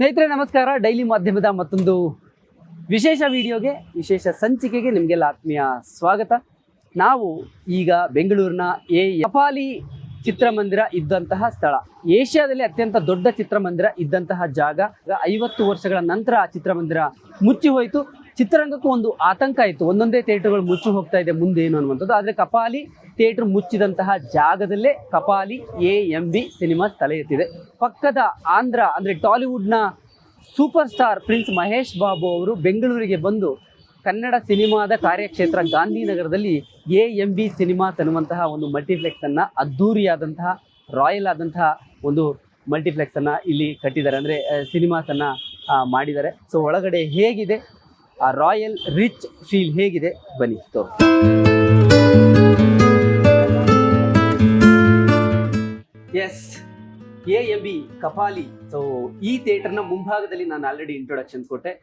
ಸ್ನೇಹಿತರೆ ನಮಸ್ಕಾರ. ಡೈಲಿ ಮಾಧ್ಯಮದ ಮತ್ತೊಂದು ವಿಶೇಷ ವಿಡಿಯೋಗೆ, ವಿಶೇಷ ಸಂಚಿಕೆಗೆ ನಿಮಗೆಲ್ಲ ಆತ್ಮೀಯ ಸ್ವಾಗತ. ನಾವು ಈಗ ಬೆಂಗಳೂರಿನ ಕಪಾಲಿ ಚಿತ್ರಮಂದಿರ ಇದ್ದಂತಹ ಸ್ಥಳ, ಏಷ್ಯಾದಲ್ಲಿ ಅತ್ಯಂತ ದೊಡ್ಡ ಚಿತ್ರಮಂದಿರ ಇದ್ದಂತಹ ಜಾಗ. 50 ವರ್ಷಗಳ ನಂತರ ಆ ಚಿತ್ರಮಂದಿರ ಮುಚ್ಚಿ ಹೋಯಿತು. ಚಿತ್ರರಂಗಕ್ಕೂ ಒಂದು ಆತಂಕ ಇತ್ತು, ಒಂದೊಂದೇ ಥಿಯೇಟರ್ಗಳು ಮುಚ್ಚಿ ಹೋಗ್ತಾ ಇದೆ ಮುಂದೇನು ಅನ್ನುವಂಥದ್ದು. ಆದರೆ ಕಪಾಲಿ ಥಿಯೇಟರ್ ಮುಚ್ಚಿದಂತಹ ಜಾಗದಲ್ಲೇ ಕಪಾಲಿ AMB ಸಿನಿಮಾಸ್ ತಲೆ ಎತ್ತಿದೆ. ಪಕ್ಕದ ಆಂಧ್ರ ಅಂದರೆ ಟಾಲಿವುಡ್ನ super star prince Mahesh Babu ಅವರು ಬೆಂಗಳೂರಿಗೆ ಬಂದು ಕನ್ನಡ ಸಿನಿಮಾದ ಕಾರ್ಯಕ್ಷೇತ್ರ ಗಾಂಧಿನಗರದಲ್ಲಿ AMB ಸಿನಿಮಾಸ್ ಅನ್ನುವಂತಹ ಒಂದು ಮಲ್ಟಿಪ್ಲೆಕ್ಸನ್ನು, ಅದ್ಧೂರಿಯಾದಂತಹ ರಾಯಲ್ ಆದಂತಹ ಒಂದು ಮಲ್ಟಿಪ್ಲೆಕ್ಸನ್ನು ಇಲ್ಲಿ ಕಟ್ಟಿದ್ದಾರೆ, ಅಂದರೆ ಸಿನಿಮಾಸನ್ನು ಮಾಡಿದ್ದಾರೆ. ಸೊ ಒಳಗಡೆ ಹೇಗಿದೆ, ಆ ರಾಯಲ್ ರಿಚ್ ಫೀಲ್ ಹೇಗಿದೆ, ಬನ್ನಿ ತೋರು. S, AMB Kapali. ಸೊ ಈ ಥಿಯೇಟರ್ನ ಮುಂಭಾಗದಲ್ಲಿ ನಾನು ಆಲ್ರೆಡಿ ಇಂಟ್ರೊಡಕ್ಷನ್ ಕೊಟ್ಟೆ.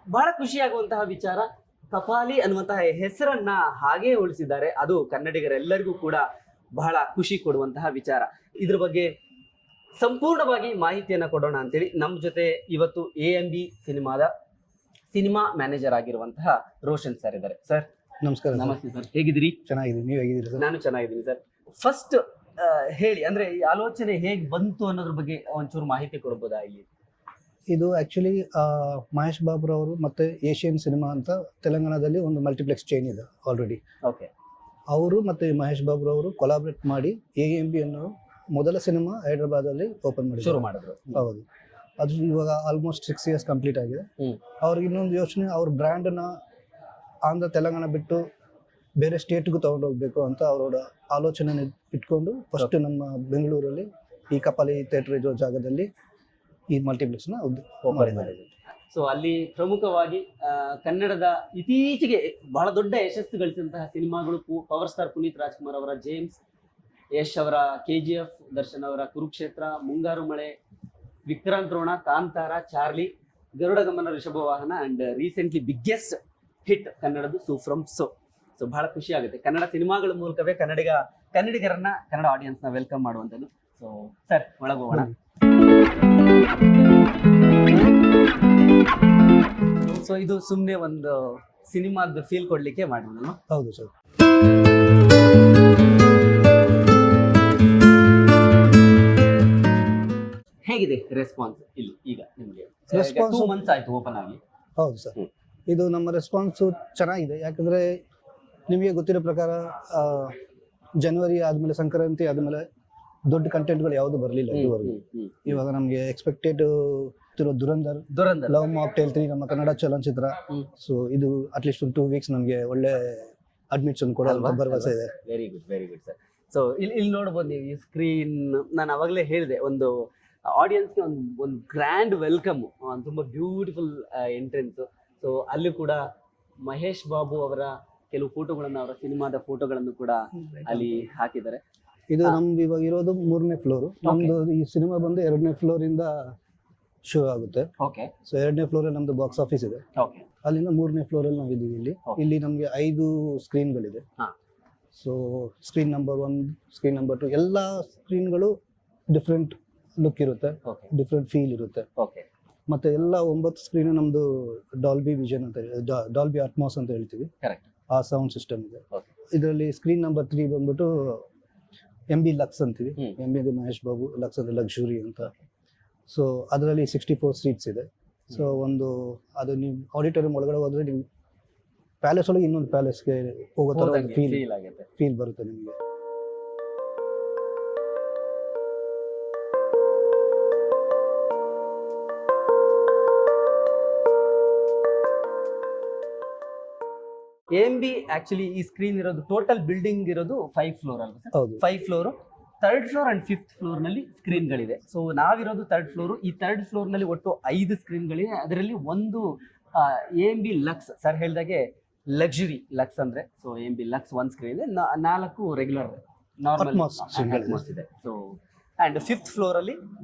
ಬಹಳ ಖುಷಿಯಾಗುವಂತಹ ವಿಚಾರ, ಕಪಾಲಿ ಅನ್ನುವಂತಹ ಹೆಸರನ್ನ ಹಾಗೇ ಉಳಿಸಿದ್ದಾರೆ. ಅದು ಕನ್ನಡಿಗರೆಲ್ಲರಿಗೂ ಕೂಡ ಬಹಳ ಖುಷಿ ಕೊಡುವಂತಹ ವಿಚಾರ. ಇದ್ರ ಬಗ್ಗೆ ಸಂಪೂರ್ಣವಾಗಿ ಮಾಹಿತಿಯನ್ನು ಕೊಡೋಣ ಅಂತೇಳಿ ನಮ್ಮ ಜೊತೆ ಇವತ್ತು AMB ಸಿನಿಮಾ ಮ್ಯಾನೇಜರ್ ಆಗಿರುವಂತಹ ರೋಷನ್ ಸರ್ ಇದ್ದಾರೆ. ಸರ್ ನಮಸ್ಕಾರ. ನಮಸ್ತೆ ಸರ್, ಹೇಗಿದ್ದೀರಿ? ಚೆನ್ನಾಗಿದ್ದೀನಿ, ನೀವು ಹೇಗಿದ್ದೀರಿ ಸರ್? ನಾನು ಚೆನ್ನಾಗಿದ್ದೀನಿ ಸರ್. ಫಸ್ಟ್ ಹೇಳಿ, ಅಂದ್ರೆ ಈ ಆಲೋಚನೆ ಹೇಗೆ ಬಂತು ಅನ್ನೋದ್ರ ಬಗ್ಗೆ ಒಂಚೂರು ಮಾಹಿತಿ ಕೊಡ್ಬೋದಾ? ಇಲ್ಲಿ ಇದು ಆಕ್ಚುಲಿ ಮಹೇಶ್ ಬಾಬುರವರು ಮತ್ತೆ ಏಷ್ಯನ್ ಸಿನಿಮಾ ಅಂತ ತೆಲಂಗಾಣದಲ್ಲಿ ಒಂದು ಮಲ್ಟಿಪ್ಲೆಕ್ಸ್ ಚೈನ್ ಇದೆ ಆಲ್ರೆಡಿ. ಓಕೆ. ಅವರು ಮತ್ತೆ ಮಹೇಶ್ ಬಾಬುರವರು ಕೊಲಾಬ್ರೇಟ್ ಮಾಡಿ AMB ಅನ್ನೋ ಮೊದಲ ಸಿನಿಮಾ ಹೈದರಾಬಾದಲ್ಲಿ ಓಪನ್ ಮಾಡಿ ಶುರು ಮಾಡಿದ್ರು. ಹೌದು, ಅದು ಇವಾಗ ಆಲ್ಮೋಸ್ಟ್ 6 years ಕಂಪ್ಲೀಟ್ ಆಗಿದೆ. ಅವ್ರಿಗೆ ಇನ್ನೊಂದು ಯೋಚನೆ, ಅವ್ರ ಬ್ರ್ಯಾಂಡನ್ನ ಆಂಧ್ರ ತೆಲಂಗಾಣ ಬಿಟ್ಟು ಬೇರೆ ಸ್ಟೇಟ್ಗೂ ತಗೊಂಡೋಗ್ಬೇಕು ಅಂತ ಅವರ ಆಲೋಚನೆ ಇಟ್ಕೊಂಡು ಫಸ್ಟ್ ನಮ್ಮ ಬೆಂಗಳೂರಲ್ಲಿ ಈ ಕಪಾಲಿ ಥಿಯೇಟರ್ ಇರೋ ಜಾಗದಲ್ಲಿ ಈ ಮಲ್ಟಿಪ್ಲೆಕ್ಸ್ನ ಮಾಡಿದ್ದಾರೆ. ಸೊ ಅಲ್ಲಿ ಪ್ರಮುಖವಾಗಿ ಕನ್ನಡದ ಇತ್ತೀಚೆಗೆ ಬಹಳ ದೊಡ್ಡ ಯಶಸ್ಸು ಗಳಿಸಿದಂತಹ ಸಿನಿಮಾಗಳು ಪವರ್ ಸ್ಟಾರ್ ಪುನೀತ್ ರಾಜ್ಕುಮಾರ್ ಅವರ ಜೇಮ್ಸ್, ಯಶ್ ಅವರ KGF, ದರ್ಶನ್ ಅವರ Kurukshetra, Mungaru Male, Vikrant Rona, Kantara, Charlie, Garuda Gamana, Rishabhavahana and recently biggest hit ಕನ್ನಡದು ಸೋ ಫ್ರಮ್ ಸೋ. ಸೊ ಬಹಳ ಖುಷಿ ಆಗುತ್ತೆ ಕನ್ನಡ ಸಿನಿಮಾಗಳ ಮೂಲಕವೇ ಕನ್ನಡಿಗರನ್ನ, ಕನ್ನಡ ಆಡಿಯನ್ಸ್ನ ವೆಲ್ಕಮ್ ಮಾಡುವಂಥದ್ದು. ಸೊ ಸರ್, ಒಳಗೆ ಹೋಗೋಣ. ಸೊ ಇದು ಸುಮ್ಮನೆ ಒಂದು ಸಿನಿಮಾದ ಫೀಲ್ ಕೊಡ್ಲಿಕ್ಕೆ ಮಾಡಿದ್ರು. ಹೌದು ಸರ್. ಹೇಗಿದೆ ರೆಸ್ಪಾನ್ಸ್ ಇಲ್ಲಿ ಈಗ ನಿಮಗೆ? 2 months ಆಯ್ತು ಓಪನ್ ಆಗಿ. ಹೌದು ಸರ್, ಇದು ನಮ್ಮ ರೆಸ್ಪಾನ್ಸು ಚೆನ್ನಾಗಿದೆ. ಯಾಕಂದರೆ ನಿಮಗೆ ಗೊತ್ತಿರೋ ಪ್ರಕಾರ ಜನವರಿ ಆದಮೇಲೆ, ಸಂಕ್ರಾಂತಿ ಆದಮೇಲೆ ದೊಡ್ಡ ಕಂಟೆಂಟ್ಗಳು ಯಾವುದು ಬರಲಿಲ್ಲ ಇದುವರೆಗೂ. ಇವಾಗ ನಮಗೆ expected Dhurandhar, love Mach tail 3 ನಮ್ಮ ಕನ್ನಡ ಚಲನಚಿತ್ರ. ಸೊ ಇದು ಅಟ್ಲೀಸ್ಟ್ ಒಂದು 2 weeks ನಮಗೆ ಒಳ್ಳೆ ಅಡ್ಮಿಷನ್ ಕೊಡೋ ಭರವಸೆ ಇದೆ. Very good sir. ಸೊ ಇಲ್ಲಿ ನೋಡ್ಬೋದು ನೀವು ಈ ಸ್ಕ್ರೀನ್, ನಾನು ಅವಾಗಲೇ ಹೇಳಿದೆ, ಒಂದು ಆಡಿಯನ್ಸ್ಗೆ ಒಂದು ಗ್ರ್ಯಾಂಡ್ ವೆಲ್ಕಮ್, ತುಂಬ ಬ್ಯೂಟಿಫುಲ್ ಎಂಟ್ರೆನ್ಸ್. ಸೊ ಅಲ್ಲಿ ಕೂಡ ಮಹೇಶ್ ಬಾಬು ಅವರ ಕೆಲವು ಫೋಟೋಗಳನ್ನು, ಅವರ ಸಿನಿಮಾದ ಫೋಟೋಗಳನ್ನು ಕೂಡ ಅಲ್ಲಿ ಹಾಕಿದ್ದಾರೆ. ಇದು ನಮ್ದು ಇವಾಗ ಇರೋದು 3ನೇ ಫ್ಲೋರ್. ನಮ್ದು ಈ ಸಿನಿಮಾ ಬಂದು 2ನೇ ಫ್ಲೋರ್ ಇಂದ ಶುರು ಆಗುತ್ತೆ. ಓಕೆ. ಸೊ 2ನೇ ಫ್ಲೋರ್ ಅಲ್ಲಿ ನಮ್ದು ಬಾಕ್ಸ್ ಆಫೀಸ್ ಇದೆ. ಓಕೆ. ಅಲ್ಲಿಂದ 3ನೇ ಫ್ಲೋರ್ ಅಲ್ಲಿ ನಾವು ಇದ್ದೀವಿ. ಇಲ್ಲಿ ನಮಗೆ 5 ಸ್ಕ್ರೀನ್ಗಳಿದೆ. So screen number 1, screen number 2 ಎಲ್ಲ ಸ್ಕ್ರೀನ್ಗಳು ಡಿಫ್ರೆಂಟ್ ಲುಕ್ ಇರುತ್ತೆ, ಡಿಫ್ರೆಂಟ್ ಫೀಲ್ ಇರುತ್ತೆ. ಓಕೆ. ಮತ್ತೆ ಎಲ್ಲ 9 ಸ್ಕ್ರೀನ್ ನಮ್ದು ಡಾಲ್ಬಿ ವಿಷನ್ ಅಂತ ಡಾಲ್ಬಿ ಅಟ್ಮಾಸ್ ಅಂತ ಹೇಳ್ತೀವಿ. ಕರೆಕ್ಟ್. ಆ ಸೌಂಡ್ ಸಿಸ್ಟಮ್ ಇದೆ. ಇದರಲ್ಲಿ ಸ್ಕ್ರೀನ್ ನಂಬರ್ 3 ಬಂದ್ಬಿಟ್ಟು MB ಲಕ್ಸ್ ಅಂತೀವಿ. MB ಅಂದ್ರೆ ಮಹೇಶ್ ಬಾಬು, ಲಕ್ಸ್ ಅಂದ್ರೆ ಲಕ್ಸುರಿ ಅಂತ. ಸೊ ಅದರಲ್ಲಿ 64 ಸೀಟ್ಸ್ ಇದೆ. ಸೊ ಅದು ನೀವು ಆಡಿಟೋರಿಯಂ ಒಳಗಡೆ ಹೋದ್ರೆ ನೀವು ಪ್ಯಾಲೇಸ್ ಒಳಗೆ ಇನ್ನೊಂದು ಪ್ಯಾಲೇಸ್ಗೆ ಹೋಗೋ ಥರ ಫೀಲ್ ಬರುತ್ತೆ ನಿಮಗೆ. AMB ಆಕ್ಚುಲಿ ಈ ಸ್ಕ್ರೀನ್ ಇರೋದು, ಟೋಟಲ್ ಬಿಲ್ಡಿಂಗ್ ಇರೋದು 5 ಫ್ಲೋರ್ ಅಲ್ವಾ ಸರ್? ಹೌದು, 5 floor. 3rd floor and 5th floor ನಲ್ಲಿ ಸ್ಕ್ರೀನ್ಗಳಿದೆ. ಸೊ ನಾವಿರೋದು 3rd ಫ್ಲೋರ್. ಈ 3rd ಫ್ಲೋರ್ ನಲ್ಲಿ ಒಟ್ಟು 5 ಸ್ಕ್ರೀನ್ಗಳಿದೆ. ಅದರಲ್ಲಿ ಒಂದು AMB ಲಕ್ಸ್, ಸರ್ ಹೇಳಿದಾಗೆ ಲಕ್ಸುರಿ ಲಕ್ಸ್ ಅಂದ್ರೆ. ಸೊ AMB ಲಕ್ಸ್ 1 ಸ್ಕ್ರೀನ್ ಇದೆ, 4 ರೆಗ್ಯುಲರ್ ನಾರ್ಮಲ್ ಇದೆ. ಸೊ ಅಂಡ್ 5th ಫ್ಲೋರ್ ಅಲ್ಲಿ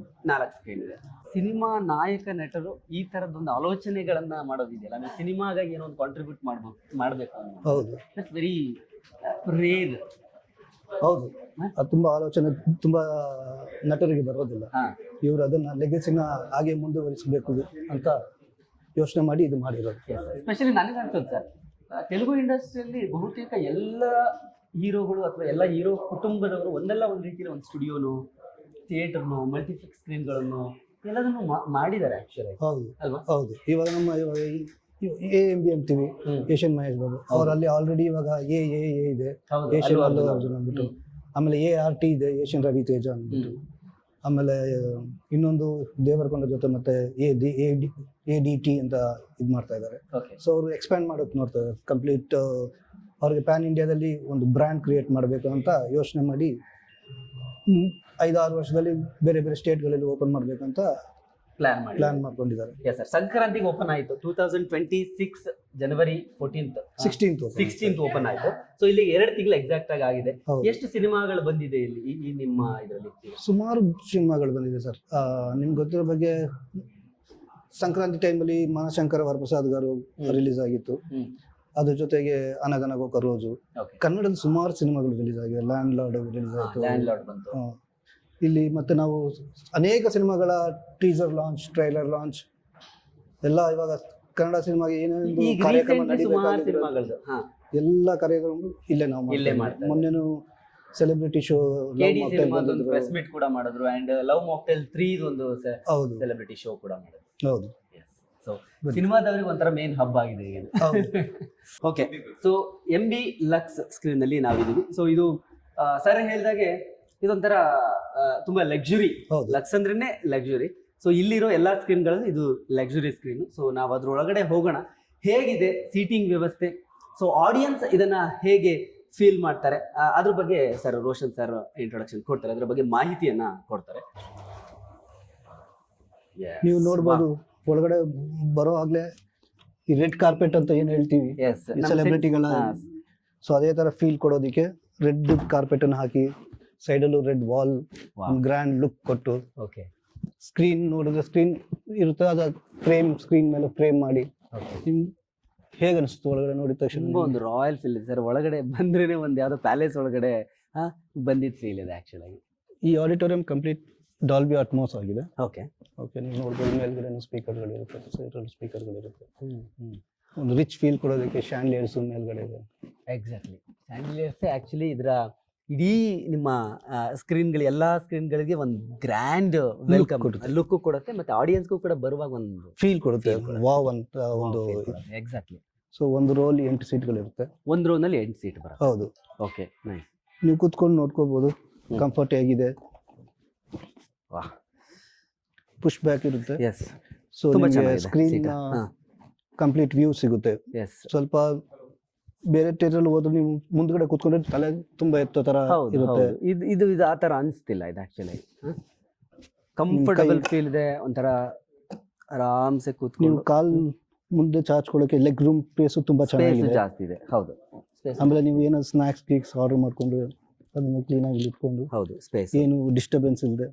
4 ಸ್ಕ್ರೀನ್ ಇದೆ. ಸಿನಿಮಾ ನಾಯಕ ನಟರು ಈ ತರದೊಂದು ಆಲೋಚನೆಗಳನ್ನ ಮಾಡೋದಿದೆಯಲ್ಲ, ನೀವು ಸಿನಿಮಾಗಾಗಿ ಏನೋ ಒಂದು ಕಾಂಟ್ರಿಬ್ಯೂಟ್ ಮಾಡಬೇಕು ಅನ್ನೋದು, ಹೌದು, ದಟ್ಸ್ ವೆರಿ ರೇರ್. ಹೌದು, ಅದು ತುಂಬಾ ಆಲೋಚನೆ ತುಂಬಾ ನಟರಿಗೆ ಬರೋದಿಲ್ಲ. ಹಾ ಇವರು ಅದನ್ನ ಲೆಗಸಿನ ಹಾಗೆ ಮುಂದುವರಿಸಬೇಕು ಅಂತ ಯೋಚನೆ ಮಾಡಿ ಇದು ಮಾಡಿರೋದು. ಎಸ್ಪೆಷಲಿ ನನಗೆ ಅನ್ಸುತ್ತೆ ಸರ್, ತೆಲುಗು ಇಂಡಸ್ಟ್ರಿಯಲ್ಲಿ ಬಹುತೇಕ ಎಲ್ಲ ಹೀರೋಗಳು ಅಥವಾ ಎಲ್ಲ ಹೀರೋ ಕುಟುಂಬದವರು ಒಂದಲ್ಲ ಒಂದು ರೀತಿಯಲ್ಲಿ ಒಂದು ಸ್ಟುಡಿಯೋನು, ಥಿಯೇಟರ್ನು, ಮಲ್ಟಿಫಿಕ್ಸ್ ಸ್ಕ್ರೀನ್ಗಳನ್ನು ಎಲ್ಲದನ್ನು ಮಾಡಿದ್ದಾರೆ ಆಕ್ಚುಲಿ. ಹೌದು ಅಲ್ವಾ? ಹೌದು, ಇವಾಗ ನಮ್ಮ AMB ಅಂತೀವಿ, ಏಷ್ಯನ್ ಮಹೇಶ್ ಬಾಬು ಅವರಲ್ಲಿ ಆಲ್ರೆಡಿ ಇವಾಗ ಎ ಇದೆ, ಏಷ್ಯನ್ ಅಲ್ಲು ಅರ್ಜುನ್ ಅಂದ್ಬಿಟ್ಟು. ಆಮೇಲೆ ART ಇದೆ, ಏಷ್ಯನ್ ರವಿ ತೇಜ ಅಂದ್ಬಿಟ್ಟು. ಆಮೇಲೆ ಇನ್ನೊಂದು ದೇವರಕೊಂಡ ಜೊತೆ ಮತ್ತೆ ADT ಅಂತ ಇದು ಮಾಡ್ತಾ ಇದ್ದಾರೆ. ಸೊ ಅವರು ಎಕ್ಸ್ಪ್ಯಾಂಡ್ ಮಾಡೋಕೆ ನೋಡ್ತಾ ಇದ್ದಾರೆ. ಕಂಪ್ಲೀಟ್ ಅವ್ರಿಗೆ ಪ್ಯಾನ್ ಇಂಡಿಯಾದಲ್ಲಿ ಒಂದು ಬ್ರ್ಯಾಂಡ್ ಕ್ರಿಯೇಟ್ ಮಾಡಬೇಕು ಅಂತ ಯೋಚನೆ ಮಾಡಿ 5-6 ವರ್ಷದಲ್ಲಿ ಬೇರೆ ಬೇರೆ ಸ್ಟೇಟ್ಗಳಲ್ಲಿ ಓಪನ್ ಮಾಡಬೇಕಂತ ಪ್ಲಾನ್ ಮಾಡ್ಕೊಂಡಿದ್ದಾರೆ. ಎಸ್ ಸರ್, ಸಂಕ್ರಾಂತಿಗೆ ಓಪನ್ ಆಯಿತು 2026 ಜನವರಿ 16th ಓಪನ್ ಆಯಿತು. ಸೊ ಇಲ್ಲಿ 2 ತಿಂಗಳು ಎಕ್ಸಾಕ್ಟ್ ಆಗಿ ಆಗಿದೆ. ಎಷ್ಟು ಸಿನಿಮಾಗಳು ಬಂದಿದೆ ಇಲ್ಲಿ ಈ ನಿಮ್ಮ ಇದರಲ್ಲಿ? ಸುಮಾರು ಸಿನಿಮಾಗಳು ಬಂದಿದೆ ಸರ್. ನಿಮ್ಗೆ ಗೊತ್ತಿರೋ ಬಗ್ಗೆ ಸಂಕ್ರಾಂತಿ ಟೈಮಲ್ಲಿ ಮಹಾಶಂಕರ ವರಪ್ರಸಾದ್ garu ರಿಲೀಸ್ ಆಗಿತ್ತು. ಅದ್ರ ಜೊತೆಗೆ ಅನಗನಗೋ ಕರೋಜು. ಕನ್ನಡದ ಸುಮಾರು ಸಿನಿಮಾಗಳು ರಿಲೀಸ್ ಆಗಿದೆ. ಲ್ಯಾಂಡ್ ಲಾರ್ಡ್ ರಿಲೀಸ್ ಆಯಿತು. ಇಲ್ಲಿ ಮತ್ತೆ ನಾವು ಅನೇಕ ಸಿನಿಮಾಗಳ ಟೀಸರ್ ಲಾಂಚ್, ಟ್ರೈಲರ್ ಲಾಂಚ್ ಎಲ್ಲ ಇವಾಗ ಕನ್ನಡ ಸಿನಿಮಾಗೆ ಏನೇನು ಕಾರ್ಯಕ್ರಮ ನಡೀಬೇಕಾಗಿರೋದು ಎಲ್ಲ ಕಾರ್ಯಕ್ರಮ ಇಲ್ಲೇ ನಾವು ಮಾಡ್ತೀವಿ. ಮೊನ್ನೆನೂ ಸೆಲೆಬ್ರಿಟಿ ಶೋ ಪ್ರೆಸ್ ಮೀಟ್ ಕೂಡ ಮಾಡಿದ್ರು ಅಂಡ್ ಲವ್ ಮಾಕ್ಟೇಲ್ 3 ಒಂದು ಸೆಲೆಬ್ರಿಟಿ ಶೋ ಕೂಡ ಮಾಡಿದ್ರು. ಹೌದು, ಸೊ ಸಿನಿಮಾದವರಿಗೆ ಒಂಥರ ಮೇನ್ ಹಬ್ ಆಗಿದೆ ಇದು. Okay, so MB lux screen ನಲ್ಲಿ ನಾವಿದ್ದೀವಿ. ಸೊ ಇದು ಸರ್ ಹೇಳಿದಾಗೆ ಇದೊಂಥರ ತುಂಬಾ ಲಕ್ಸುರಿ. ಲಕ್ಸ್ ಅಂದ್ರೇನೆ ಲಕ್ಸುರಿ. ಸೊ ಇಲ್ಲಿರೋ ಎಲ್ಲಾ ಸ್ಕ್ರೀನ್ಗಳಲ್ಲಿ ಇದು ಲಕ್ಸುರಿ ಸ್ಕ್ರೀನ್. ಸೊ ನಾವು ಅದ್ರೊಳಗಡೆ ಹೋಗೋಣ. ಹೇಗಿದೆ ಸೀಟಿಂಗ್ ವ್ಯವಸ್ಥೆ, ಸೊ ಆಡಿಯನ್ಸ್ ಇದನ್ನ ಹೇಗೆ ಫೀಲ್ ಮಾಡ್ತಾರೆ, ಅದ್ರ ಬಗ್ಗೆ ಸರ್ ರೋಷನ್ ಸರ್ ಇಂಟ್ರೊಡಕ್ಷನ್ ಕೊಡ್ತಾರೆ, ಅದ್ರ ಬಗ್ಗೆ ಮಾಹಿತಿಯನ್ನ ಕೊಡ್ತಾರೆ. ನೀವು ನೋಡ್ಬೋದು ಒಳಗಡೆ ಬರೋ ಆಗ್ಲೇ ಈ ರೆಡ್ ಕಾರ್ಪೆಟ್ ಅಂತ ಏನ್ ಹೇಳ್ತೀವಿ ಸೆಲೆಬ್ರಿಟಿಗಳ, ಸೊ ಅದೇ ತರ ಫೀಲ್ ಕೊಡೋದಿಕ್ಕೆ ರೆಡ್ ಕಾರ್ಪೆಟ್ ಅನ್ನು ಹಾಕಿ ಸೈಡಲ್ಲೂ ರೆಡ್ ವಾಲ್, ಗ್ರ್ಯಾಂಡ್ ಲುಕ್ ಕೊಟ್ಟು, ಸ್ಕ್ರೀನ್ ನೋಡಿದ್ರೆ ಸ್ಕ್ರೀನ್ ಇರುತ್ತೆ, ಅದ ಸ್ಕ್ರೀನ್ ಮೇಲೆ ಫ್ರೇಮ್ ಮಾಡಿ ಹೇಗೆ ಅನಿಸ್ತು ಒಳಗಡೆ ನೋಡಿದ ತಕ್ಷಣ? ಒಂದು ರಾಯಲ್ ಫೀಲ್ ಇದೆ ಸರ್. ಒಳಗಡೆ ಬಂದ್ರೇನೆ ಒಂದು ಯಾವ್ದೋ ಪ್ಯಾಲೇಸ್ ಒಳಗಡೆ ಬಂದಿದ್ದ ಫೀಲ್ ಇದೆ ಆಕ್ಚುಲಿ. ಈ ಆಡಿಟೋರಿಯಂ ಕಂಪ್ಲೀಟ್ ಡಾಲ್ಬಿ ಅಟ್ಮಾಸ್ ಆಗಿದೆ. ಓಕೆ, ನೀವು ನೋಡ್ಬೋದು ಮೇಲ್ಗಡೆ ಸ್ಪೀಕರ್ಗಳಿರುತ್ತೆ, ಸೈಡಲ್ಲಿ ಸ್ಪೀಕರ್ಗಳಿರುತ್ತೆ. ಒಂದು ರಿಚ್ ಫೀಲ್ ಕೊಡೋದಕ್ಕೆ ಶ್ಯಾಂಡ್ಲಿಯರ್ಸ್ ಮೇಲ್ಗಡೆ ಇದೆ. ಎಕ್ಸಾಕ್ಟ್ಲಿ, ಶ್ಯಾಂಡ್ಲಿಯರ್ಸ್ ಆಕ್ಚುಲಿ ಇದರ ಇಡೀ ನಿಮ್ಮ ಸ್ಕ್ರೀನ್ಗಳು ಎಲ್ಲಾ ಸ್ಕ್ರೀನ್ಗಳಿಗೆ ಒಂದು ಗ್ರ್ಯಾಂಡ್ ವೆಲ್ಕಮ್ ಲುಕ್ ಕೊಡುತ್ತೆ, ಮತ್ತೆ ಆಡಿಯನ್ಸ್ಗೂ ಕೂಡ ಬರುವಾಗ ಒಂದು ಫೀಲ್ ಕೊಡುತ್ತೆ, ವಾವ್ ಅಂತ ಒಂದು. ಎಕ್ಸಾಕ್ಟ್ಲಿ. ಸೊ ಒಂದು ರೋಲ್ 8 ಸೀಟ್ಗಳು ಇರುತ್ತೆ. ಒಂದು ರೋನಲ್ಲಿ 8 ಸೀಟ್ ಬರುತ್ತೆ. ಹೌದು. Okay, nice. ನೀವು ಕೂತ್ಕೊಂಡು ನೋಡ್ಕೋಬಹುದು, ಕಂಫರ್ಟ್ ಆಗಿದೆ. ಪುಷ್ ಬ್ಯಾಕ್ ಇರುತ್ತೆ. Yes. So screen complete view ಸಿಗುತ್ತೆ. ಸ್ವಲ್ಪ ಬೇರೆ ಥಿಯೇಟರ್ ಹೋದ್ರೆ ನೀವು ಮುಂದ್ಗಡೆ ಕೂತ್ಕೊಂಡ್ರೆ ತಲೆ ತುಂಬಾ ಎತ್ತೋ ತರ ಇರುತ್ತೆ. ಇದು ಆ ತರ ಅನಿಸ್ತಿಲ್ಲ. ಇದು ಆಕ್ಚುಲಿ ಕಂಫರ್ಟಬಲ್ ಫೀಲ್ ಇದೆ, ಒಂಥರ ಆರಾಮ್ಸೆ ಕೂತ್ಕೊಂಡು ನೀವು ಕಾಲ್ ಮುಂದೆ ಚಾಚ್ಕೊಳ್ಳೋಕೆ ಲೆಗ್ ರೂಮ್ ಸ್ಪೇಸ್ ತುಂಬಾ ಚೆನ್ನಾಗಿದೆ, ಜಾಸ್ತಿ ಇದೆ. ಹೌದು. ಆಮೇಲೆ ನೀವು ಏನೋ ಸ್ನಾಕ್ಸ್ ಗೀಕ್ಸ್ ಆರ್ಡರ್ ಮಾಡ್ಕೊಂಡು ಅದನ್ನ ಕ್ಲೀನ್ ಆಗಿ ಇಟ್ಕೊಂಡು, ಹೌದು, ಸ್ಪೇಸ್ ಏನು ಡಿಸ್ಟರ್ಬೆನ್ಸ್ ಇಲ್ಲದೆ.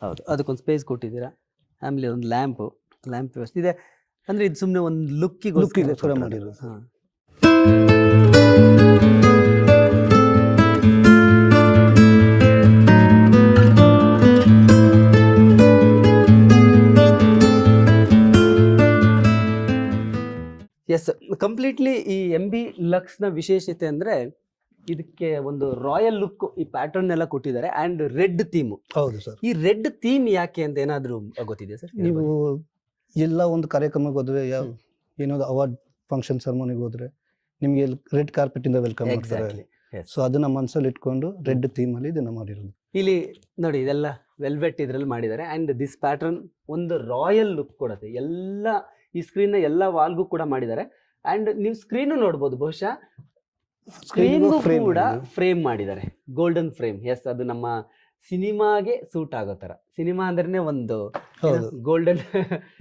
ಹೌದು, ಅದಕ್ಕೊಂದು ಸ್ಪೇಸ್ ಕೊಟ್ಟಿದ್ದೀರಾ. ಆಮೇಲೆ ಒಂದು ಲ್ಯಾಂಪ್ ವ್ಯವಸ್ಥೆ ಇದೆ. ಅಂದ್ರೆ ಇದು ಸುಮ್ಮನೆ ಒಂದು ಲುಕ್ಕಿಗೋಸ್ಕರ ಮಾಡಿರೋದು. ಎಸ್, ಕಂಪ್ಲೀಟ್ಲಿ ಈ MB ಲಕ್ಸ್ ನ ವಿಶೇಷತೆ ಅಂದ್ರೆ ಇದಕ್ಕೆ ಒಂದು ರಾಯಲ್ ಲುಕ್, ಈ ಪ್ಯಾಟರ್ನ್ ಎಲ್ಲ ಕೊಟ್ಟಿದ್ದಾರೆ ಅಂಡ್ ರೆಡ್ ಥೀಮ್. ಹೌದು ಸರ್. ಈ ರೆಡ್ ಥೀಮ್ ಯಾಕೆ ಅಂತ ಏನಾದ್ರು ಗೊತ್ತಿದೆ ಸರ್? ನೀವು ಎಲ್ಲ ಒಂದು ಕಾರ್ಯಕ್ರಮಕ್ಕೆ ಹೋದ್ರೆ, ಏನೋ ಅವಾರ್ಡ್ ಫಂಕ್ಷನ್ ಸೆರೆಮನಿಗೆ ಹೋದ್ರೆ ನಿಮ್ಗೆ ರೆಡ್ ಕಾರ್ಪೆಟ್ ಇಂದ ವೆಲ್ಕಮ್ ಮಾಡ್ತಾರೆ. ಸೊ ಅದನ್ನ ಮನಸ್ಸಲ್ಲಿ ಇಟ್ಕೊಂಡು ರೆಡ್ ಥೀಮ್ ಅಲ್ಲಿ ಇದನ್ನ ಮಾಡಿರೋದು. ಇಲ್ಲಿ ನೋಡಿ, ಇದೆಲ್ಲ ವೆಲ್ವೆಟ್ ಇದ್ರಲ್ಲಿ ಮಾಡಿದ್ದಾರೆ ಅಂಡ್ ದಿಸ್ ಪ್ಯಾಟರ್ನ್ ಒಂದು ರಾಯಲ್ ಲುಕ್ ಕೊಡುತ್ತೆ. ಎಲ್ಲ ಈ ಸ್ಕ್ರೀನ್ ನ ಎಲ್ಲ ವಾಲ್ಗೂ ಕೂಡ ಮಾಡಿದ್ದಾರೆ ಅಂಡ್ ನೀವು ಸ್ಕ್ರೀನ್ ನೋಡ್ಬೋದು. ಬಹುಶಃ ಸ್ಕ್ರೀನ್ಗೂ ಕೂಡ ಫ್ರೇಮ್ ಮಾಡಿದ್ದಾರೆ, ಗೋಲ್ಡನ್ ಫ್ರೇಮ್. ಎಸ್, ಅದು ನಮ್ಮ ಸಿನಿಮಾಗೆ ಸೂಟ್ ಆಗೋ ತರ. ಸಿನಿಮಾ ಅಂದ್ರೆ ಒಂದು ಗೋಲ್ಡನ್.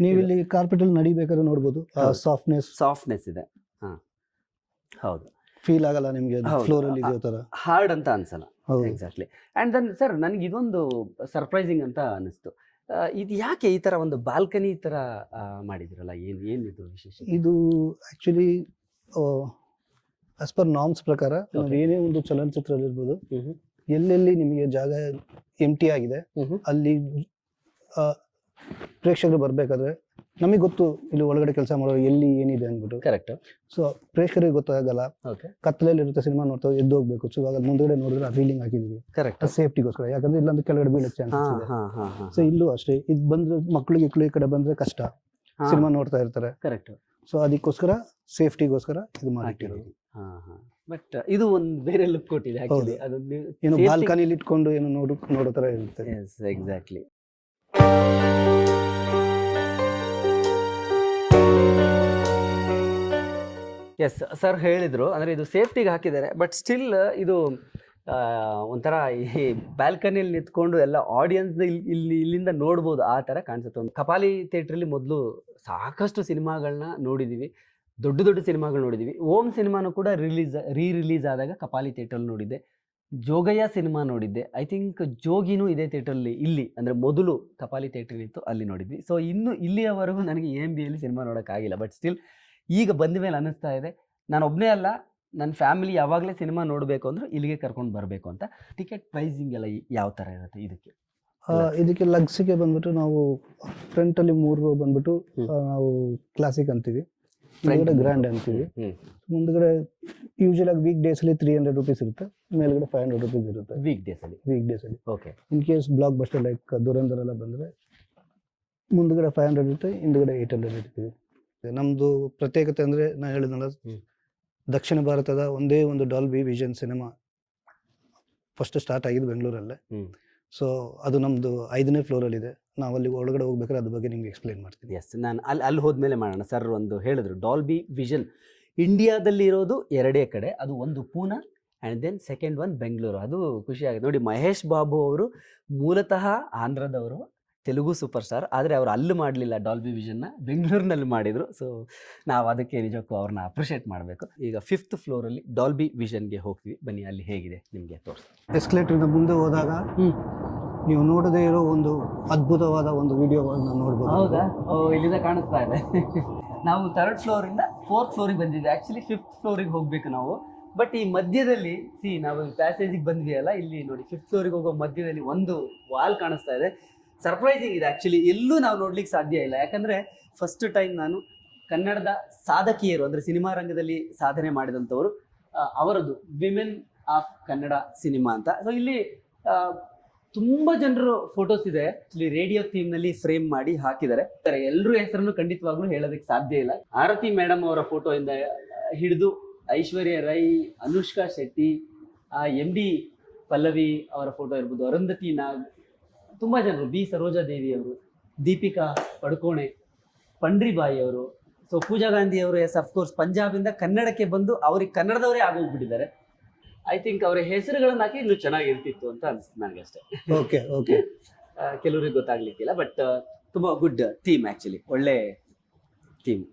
ನೀವು ಇಲ್ಲಿ ಕಾರ್ಪೆಟ್ ಅಲ್ಲಿ ನಡಿಬೇಕಾದ್ರೆ ನೋಡ್ಬೋದು, ಸಾಫ್ಟ್ನೆಸ್ ಇದೆ. ಹೌದು, ಫೀಲ್ ಆಗಲ್ಲ ನಿಮ್ಗೆ ಫ್ಲೋರ್ ಅಲ್ಲಿ ಇದೋ ತರ ಹಾರ್ಡ್ ಅಂತ ಅನ್ಸಲ್ಲ. ಎಕ್ಸಾಕ್ಟ್ಲಿ. ಅಂಡ್ ದೆನ್ ಸರ್, ನನಗೆ ಇದೊಂದು ಸರ್ಪ್ರೈಸಿಂಗ್ ಅಂತ ಅನಿಸ್ತು. ಇದು ಯಾಕೆ ಈ ತರ ಒಂದು ಬಾಲ್ಕನಿ ತರ ಮಾಡಿದಿರಲ್ಲ? ಏನಿದು ವಿಶೇಷ? ಇದು ಆಕ್ಚುಲಿ ಆಸ್ ಪರ್ ನಾರ್ಮ್ಸ್ ಪ್ರಕಾರ ನಾವು ಏನೇ ಒಂದು ಚಲನಚಿತ್ರ ಇರ್ಬೋದು, ಎಲ್ಲೆಲ್ಲಿ ನಿಮಗೆ ಜಾಗ ಎಂಟಿ ಆಗಿದೆ ಅಲ್ಲಿ ಪ್ರೇಕ್ಷಕರು ಬರ್ಬೇಕಾದ್ರೆ ನಮಗೆ ಗೊತ್ತು ಇಲ್ಲಿ ಒಳಗಡೆ ಕೆಲಸ ಮಾಡೋರು ಎಲ್ಲಿ ಏನಿದೆ ಅಂದ್ಬಿಟ್ಟು. ಕರೆಕ್ಟ್. ಸೊ ಪ್ರೇಕ್ಷಕರಿಗೆ ಗೊತ್ತಾಗಲ್ಲ, ಕತ್ತಲಲ್ಲಿ ಇರುತ್ತೆ ಸಿನಿಮಾ ನೋಡ್ತಾ ಎದ್ದು ಹೋಗ್ಬೇಕು. ಸೊ ಇವಾಗ ಮುಂದ್ಗಡೆ ನೋಡಿದ್ರೆ ರೀಲಿಂಗ್ ಹಾಕಿದೀವಿ, ಕರೆಕ್ಟ್, ಸೇಫ್ಟಿಗೋಸ್ಕರ. ಯಾಕಂದ್ರೆ ಇಲ್ಲಾಂದ್ರೆ ಕೆಳಗಡೆ ಬೀಳಕ್ಕೆ ಚಾನ್ಸಸ್ ಇದೆ. ಸೊ ಇಲ್ಲೂ ಅಷ್ಟೇ, ಇದು ಬಂದ್ರೆ ಮಕ್ಳಿಗೆ ಈ ಕಡೆ ಬಂದ್ರೆ ಕಷ್ಟ, ಸಿನಿಮಾ ನೋಡ್ತಾ ಇರ್ತಾರೆ. ಕರೆಕ್ಟ್. ಸೊ ಅದಕ್ಕೋಸ್ಕರ ಸೇಫ್ಟಿಗೋಸ್ಕರ ಇದು ಮಾಡಿಟ್ಟಿರೋದು. ಬಟ್ ಇದು ಒಂದು ಬೇರೆ ಲುಕ್ ಕೊಟ್ಟಿದೆ ಆಕ್ಚುಲಿ. ಅದೊಂದು ಏನು ಬಾಲ್ಕನಿಲಿ ಇಟ್ಕೊಂಡು ಏನು ನೋಡೋ ತರ ಇರುತ್ತೆ. ಎಕ್ಸಾಕ್ಟ್ಲಿ. ಎಸ್ ಸರ್ ಹೇಳಿದ್ರು, ಅಂದರೆ ಇದು ಸೇಫ್ಟಿಗೆ ಹಾಕಿದ್ದಾರೆ, ಬಟ್ ಸ್ಟಿಲ್ ಇದು ಒಂಥರ ಈ ಬ್ಯಾಲ್ಕನಿಯಲ್ಲಿ ನಿಂತ್ಕೊಂಡು ಎಲ್ಲ ಆಡಿಯನ್ಸ್ನ ಇಲ್ಲಿಂದ ನೋಡ್ಬೋದು ಆ ಥರ ಕಾಣಿಸುತ್ತೆ. ಒಂದು ಕಪಾಲಿ ಥಿಯೇಟ್ರಲ್ಲಿ ಮೊದಲು ಸಾಕಷ್ಟು ಸಿನಿಮಾಗಳನ್ನ ನೋಡಿದ್ದೀವಿ, ದೊಡ್ಡ ದೊಡ್ಡ ಸಿನಿಮಾಗಳು ನೋಡಿದ್ದೀವಿ. ಓಮ್ ಸಿನಿಮಾನು ಕೂಡ ರಿಲೀಸ್ ಆದಾಗ ಕಪಾಲಿ ಥಿಯೇಟ್ರಲ್ಲಿ ನೋಡಿದ್ದೆ. ಜೋಗಯ್ಯ ಸಿನಿಮಾ ನೋಡಿದ್ದೆ. ಐ ಥಿಂಕ್ ಜೋಗಿನೂ ಇದೇ ಥಿಯೇಟ್ರಲ್ಲಿ, ಇಲ್ಲಿ ಅಂದರೆ ಮೊದಲು ಕಪಾಲಿ ಥಿಯೇಟ್ರ್ ಇತ್ತು ಅಲ್ಲಿ ನೋಡಿದ್ವಿ. ಸೊ ಇನ್ನು ಇಲ್ಲಿಯವರೆಗೂ ನನಗೆ AMBಯಲ್ಲಿ ಸಿನಿಮಾ ನೋಡೋಕ್ಕಾಗಿಲ್ಲ. ಬಟ್ ಸ್ಟಿಲ್ ಈಗ ಬಂದ ಮೇಲೆ ಅನ್ನಿಸ್ತಾ ಇದೆ, ನಾನು ಒಬ್ಬನೇ ಅಲ್ಲ, ನನ್ನ ಫ್ಯಾಮಿಲಿ ಯಾವಾಗಲೇ ಸಿನಿಮಾ ನೋಡಬೇಕು ಅಂದ್ರೆ ಇಲ್ಲಿಗೆ ಕರ್ಕೊಂಡು ಬರಬೇಕು ಅಂತ. ಟಿಕೆಟ್ ಪ್ರೈಸಿಂಗ್ ಎಲ್ಲ ಯಾವ ಥರ ಇರುತ್ತೆ ಇದಕ್ಕೆ? ಇದಕ್ಕೆ ಲಗ್ಸಿಗೆ ಬಂದ್ಬಿಟ್ಟು ನಾವು ಫ್ರಂಟಲ್ಲಿ 3 ರೋ ಬಂದ್ಬಿಟ್ಟು ನಾವು ಕ್ಲಾಸಿಕ್ ಅಂತೀವಿ, ಮುಂದ್ಗಡೆ ಗ್ರ್ಯಾಂಡ್ ಅಂತೀವಿ. ಮುಂದ್ಗಡೆ ಯೂಶಲ್ ಆಗಿ ವೀಕ್ ಡೇಸ್ ಅಲ್ಲಿ 300 ರೂಪೀಸ್ ಇರುತ್ತೆ, ಮೇಲ್ಗಡೆ 500 ರೂಪೀಸ್ ಇರುತ್ತೆ ವೀಕ್ ಡೇಸ್ ಅಲ್ಲಿ. Okay. In case blockbuster like Dhurandhar ಎಲ್ಲ ಬಂದ್ರೆ ಮುಂದ್ಗಡೆ 500 ಇರುತ್ತೆ, ಹಿಂದ್ಗಡೆ 800 ಇರ್ತೀವಿ. ನಮ್ದು ಪ್ರತ್ಯೇಕತೆ ಅಂದ್ರೆ ನಾನು ಹೇಳಿದ್ನಲ್ಲ, ದಕ್ಷಿಣ ಭಾರತದ ಒಂದೇ ಒಂದು Dolby vision cinema first start ಆಗಿದ್ದು ಬೆಂಗಳೂರಲ್ಲೇ. ಸೊ ಅದು ನಮ್ದು 5ನೇ ಫ್ಲೋರಲ್ಲಿ ಇದೆ. ನಾವು ಅಲ್ಲಿ ಒಳಗಡೆ ಹೋಗ್ಬೇಕಾದ್ರೆ ಅದ್ರ ಬಗ್ಗೆ ನಿಮ್ಗೆ ಎಕ್ಸ್ಪ್ಲೈನ್ ಮಾಡ್ತೀನಿ. ಎಸ್, ನಾನು ಅಲ್ಲಿ ಹೋದ್ಮೇಲೆ ಮಾಡೋಣ. ಸರ್ ಒಂದು ಹೇಳಿದ್ರು ಡಾಲ್ಬಿ ವಿಷನ್ ಇಂಡಿಯಾದಲ್ಲಿ ಇರೋದು 2 ಕಡೆ, ಅದು ಒಂದು Poona and then second one Bengaluru. ಅದು ಖುಷಿ ಆಗುತ್ತೆ ನೋಡಿ. ಮಹೇಶ್ ಬಾಬು ಅವರು ಮೂಲತಃ ಆಂಧ್ರದವರು, ತೆಲುಗು ಸೂಪರ್ ಸ್ಟಾರ್, ಆದರೆ ಅವರು ಅಲ್ಲಿ ಮಾಡಲಿಲ್ಲ ಡಾಲ್ಬಿ ವಿಷನ್ನ, ಬೆಂಗಳೂರಿನಲ್ಲಿ ಮಾಡಿದರು. ಸೊ ನಾವು ಅದಕ್ಕೆ ನಿಜಕ್ಕೂ ಅವ್ರನ್ನ ಅಪ್ರಿಷಿಯೇಟ್ ಮಾಡಬೇಕು. ಈಗ 5th ಫ್ಲೋರಲ್ಲಿ ಡಾಲ್ಬಿ ವಿಷನ್ಗೆ ಹೋಗ್ತೀವಿ, ಬನ್ನಿ ಅಲ್ಲಿ ಹೇಗಿದೆ ನಿಮಗೆ ತೋರಿಸಿ. ಎಸ್ಕಲೇಟರ್ನ ಮುಂದೆ ಹೋದಾಗ ನೀವು ನೋಡದೇ ಇರೋ ಒಂದು ಅದ್ಭುತವಾದ ಒಂದು ವಿಡಿಯೋಗಳನ್ನ ನೋಡ್ಬೋದು. ಹೌದಾ? ಇಲ್ಲಿಂದ ಕಾಣಿಸ್ತಾ ಇದೆ. ನಾವು 3rd ಫ್ಲೋರಿಂದ 4th ಫ್ಲೋರಿಗೆ ಬಂದಿದ್ವಿ. ಆ್ಯಕ್ಚುಲಿ 5th ಫ್ಲೋರಿಗೆ ಹೋಗಬೇಕು ನಾವು. ಬಟ್ ಈ ಮಧ್ಯದಲ್ಲಿ ನಾವು ಪ್ಯಾಸೇಜಿಗೆ ಬಂದ್ವಿ ಅಲ್ಲ, ಇಲ್ಲಿ ನೋಡಿ 5th ಫ್ಲೋರಿಗೆ ಹೋಗೋ ಮಧ್ಯದಲ್ಲಿ ಒಂದು ವಾಲ್ ಕಾಣಿಸ್ತಾ ಇದೆ. ಸರ್ಪ್ರೈಸಿಂಗ್ ಇದೆ ಆ್ಯಕ್ಚುಲಿ, ಎಲ್ಲೂ ನಾವು ನೋಡ್ಲಿಕ್ಕೆ ಸಾಧ್ಯ ಇಲ್ಲ. ಯಾಕಂದರೆ ಫಸ್ಟ್ ಟೈಮ್ ನಾನು ಕನ್ನಡದ ಸಾಧಕಿಯರು, ಅಂದರೆ ಸಿನಿಮಾ ರಂಗದಲ್ಲಿ ಸಾಧನೆ ಮಾಡಿದಂಥವರು, ಅವರದ್ದು ವಿಮೆನ್ ಆಫ್ ಕನ್ನಡ ಸಿನಿಮಾ ಅಂತ. ಸೊ ಇಲ್ಲಿ ತುಂಬ ಜನರು ಫೋಟೋಸ್ ಇದೆ. ಇಲ್ಲಿ ರೇಡಿಯೋ ಥೀಮ್ನಲ್ಲಿ ಫ್ರೇಮ್ ಮಾಡಿ ಹಾಕಿದ್ದಾರೆ. ಎಲ್ಲರೂ ಹೆಸರನ್ನು ಖಂಡಿತವಾಗ್ಲೂ ಹೇಳೋದಕ್ಕೆ ಸಾಧ್ಯ ಇಲ್ಲ. ಆರತಿ ಮೇಡಮ್ ಅವರ ಫೋಟೋಯಿಂದ ಹಿಡಿದು ಐಶ್ವರ್ಯ ರೈ, ಅನುಷ್ಕಾ ಶೆಟ್ಟಿ, MD ಪಲ್ಲವಿ ಅವರ ಫೋಟೋ ಇರ್ಬೋದು, ಅರುಂಧತಿ ನಾಗ್, ತುಂಬ ಜನರು, B ಸರೋಜಾದೇವಿ ಅವರು, ದೀಪಿಕಾ ಪಡುಕೋಣೆ, ಪಂಡ್ರಿಬಾಯಿ ಅವರು, ಸೊ ಪೂಜಾ ಗಾಂಧಿ ಅವರು. ಎಸ್, ಅಫ್ಕೋರ್ಸ್ ಪಂಜಾಬಿಂದ ಕನ್ನಡಕ್ಕೆ ಬಂದು ಅವ್ರಿಗೆ ಕನ್ನಡದವರೇ ಆಗೋಗ್ಬಿಟ್ಟಿದ್ದಾರೆ. ಐ ಥಿಂಕ್ ಅವರ ಹೆಸರುಗಳನ್ನ ಹಾಕಿ ಇನ್ನೂ ಚೆನ್ನಾಗಿರ್ತಿತ್ತು ಅಂತ ಅನಿಸ್ತು ನನಗೆ ಅಷ್ಟೇ. Okay okay. ಕೆಲವರಿಗೆ ಗೊತ್ತಾಗ್ಲಿಕ್ಕಿಲ್ಲ, ಬಟ್ ತುಂಬ ಗುಡ್ ಥೀಮ್ ಆ್ಯಕ್ಚುಲಿ, ಒಳ್ಳೆ ಥೀಮ್.